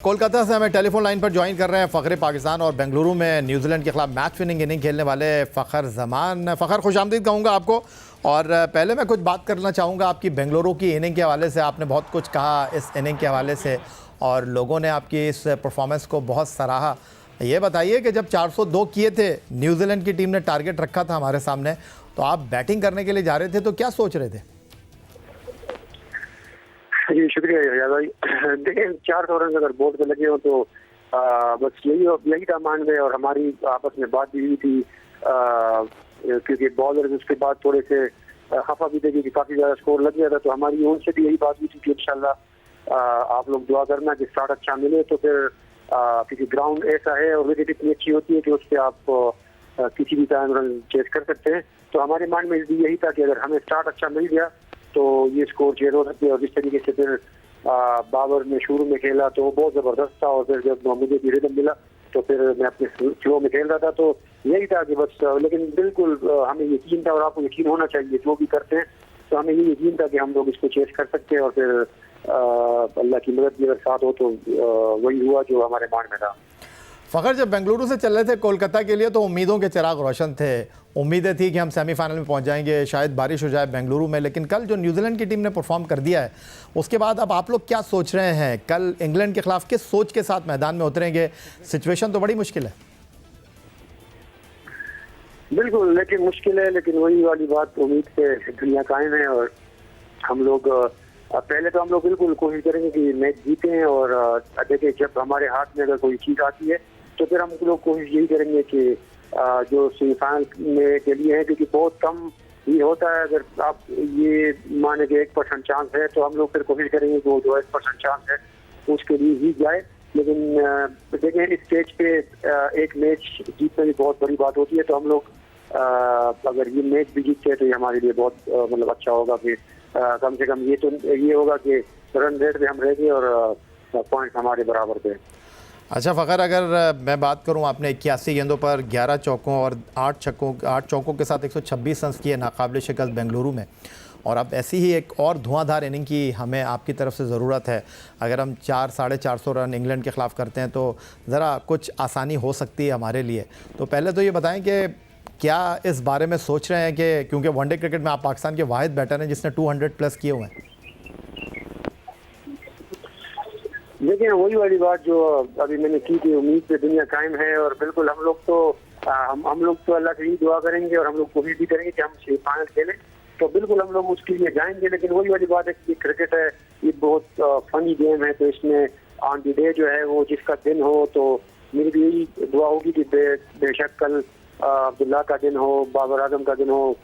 कोलकाता से हमें telephone line पर ज्वाइन कर रहे हैं फ़खर पाकिस्तान और बेंगलुरु में न्यूजीलैंड के खिलाफ मैच विनिंग इनिंग खेलने वाले फ़खर जमान। फ़खर, खुशामदीद कहूँगा आपको। और पहले मैं कुछ बात करना चाहूँगा आपकी बेंगलुरु की इनिंग के हवाले से। आपने बहुत कुछ कहा इस इनिंग के हवाले से और लोगों ने आपकी इस परफॉर्मेंस को बहुत सराहा। ये बताइए कि जब 402 किए थे, न्यूजीलैंड की टीम ने टारगेट रखा था हमारे सामने, तो आप बैटिंग करने के लिए जा रहे थे, तो क्या सोच रहे थे? जी शुक्रिया याद भाई। देखिए 400 रन अगर बोर्ड पे लगे हो तो बस यही था मान में, और हमारी आपस में बात भी हुई थी क्योंकि बॉलर उसके बाद थोड़े से खफा भी थे कि काफी ज्यादा स्कोर लग गया था, तो हमारी उनसे भी यही बात हुई थी कि इंशाल्लाह आप लोग दुआ करना कि स्टार्ट अच्छा मिले, तो फिर क्योंकि ग्राउंड ऐसा है और विकेट इतनी अच्छी होती है कि उस पर आप किसी भी टाइम रन चेस कर सकते हैं। तो हमारे माइंड में यही था कि अगर हमें स्टार्ट अच्छा मिल गया तो ये स्कोर चेयर हो सकती है। और जिस तरीके से फिर बाबर ने शुरू में खेला तो वो बहुत जबरदस्त था, और फिर जब मुझे भी रिदम मिला तो फिर मैं अपने फ्लो में खेल रहा था, तो यही था कि बस लेकिन बिल्कुल हमें यकीन था, और आपको यकीन होना चाहिए जो भी करते हैं, तो हमें ये यकीन था कि हम लोग इसको चेस कर सकते हैं। और फिर अल्लाह की मदद भी अगर साथ हो तो वही हुआ जो हमारे माइंड में था। फ़खर, जब बेंगलुरु से चल रहे थे कोलकाता के लिए तो उम्मीदों के चिराग रोशन थे। उम्मीदें थी कि हम सेमीफाइनल में पहुंच जाएंगे, शायद बारिश हो जाए बेंगलुरु में। लेकिन कल जो न्यूजीलैंड की टीम ने परफॉर्म कर दिया है, उसके बाद अब आप लोग क्या सोच रहे हैं? कल इंग्लैंड के खिलाफ किस सोच के साथ मैदान में उतरेंगे? सिचुएशन तो बड़ी मुश्किल है। बिल्कुल, लेकिन मुश्किल है, लेकिन वही वाली बात, उम्मीद से दुनिया कायम है। और हम लोग पहले तो हम लोग बिल्कुल कोशिश करेंगे कि मैच जीतें, और देखिए जब हमारे हाथ में अगर कोई चीज़ आती है तो फिर हम लोग कोशिश यही करेंगे कि जो सेमीफाइनल में के लिए है, क्योंकि बहुत कम ही होता है, अगर आप ये माने कि 1% चांस है तो हम लोग फिर कोशिश करेंगे कि वो जो 1% चांस है उसके लिए ही जाए। लेकिन देखें इस स्टेज पे एक मैच जीतना भी बहुत बड़ी बात होती है, तो हम लोग अगर ये मैच भी जीतते हैं तो ये हमारे लिए बहुत मतलब अच्छा होगा कि कम से कम ये होगा कि रन रेट पे हम रहेंगे और पॉइंट हमारे बराबर पे। अच्छा फ़खर, अगर मैं बात करूं, आपने 81 गेंदों पर 11 चौकों और 8 चौकों के साथ 126 रन किए नाकाबिले शिकस्त बेंगलुरु में, और अब ऐसी ही एक और धुआंधार इनिंग की हमें आपकी तरफ से ज़रूरत है। अगर हम 400-450 रन इंग्लैंड के ख़िलाफ़ करते हैं तो ज़रा कुछ आसानी हो सकती है हमारे लिए। तो पहले तो ये बताएं कि क्या इस बारे में सोच रहे हैं कि क्योंकि वनडे क्रिकेट में आप पाकिस्तान के वाहिद बैटर हैं जिसने 200 प्लस किए हुए हैं? देखिए वही वाली बात जो अभी मैंने की थी, उम्मीद पे दुनिया कायम है। और बिल्कुल हम लोग तो अल्लाह से ही दुआ करेंगे, और हम लोग कोशिश भी करेंगे कि हम सेमीफाइनल खेलें, तो बिल्कुल हम लोग उसके लिए जाएंगे। लेकिन वही वाली बात है कि क्रिकेट है, ये बहुत फनी गेम है, तो इसमें ऑन द डे जो है वो जिसका दिन हो, तो मेरी भी यही दुआ होगी कि बेशक कल अब्दुल्ला का दिन हो, बाबर आजम का दिन हो,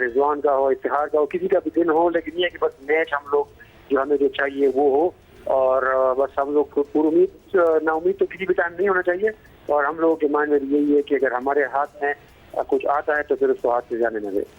रिजवान का हो, इफ्तिखार का हो, किसी का भी दिन हो, लेकिन ये कि बस मैच हम लोग जो हमें जो चाहिए वो हो। और बस हम लोग पूरी उम्मीद ना उम्मीद तो किसी भी टाइम नहीं होना चाहिए, और हम लोगों के माइंड में यही है कि अगर हमारे हाथ में कुछ आता है तो फिर उसको हाथ से जाने न दें।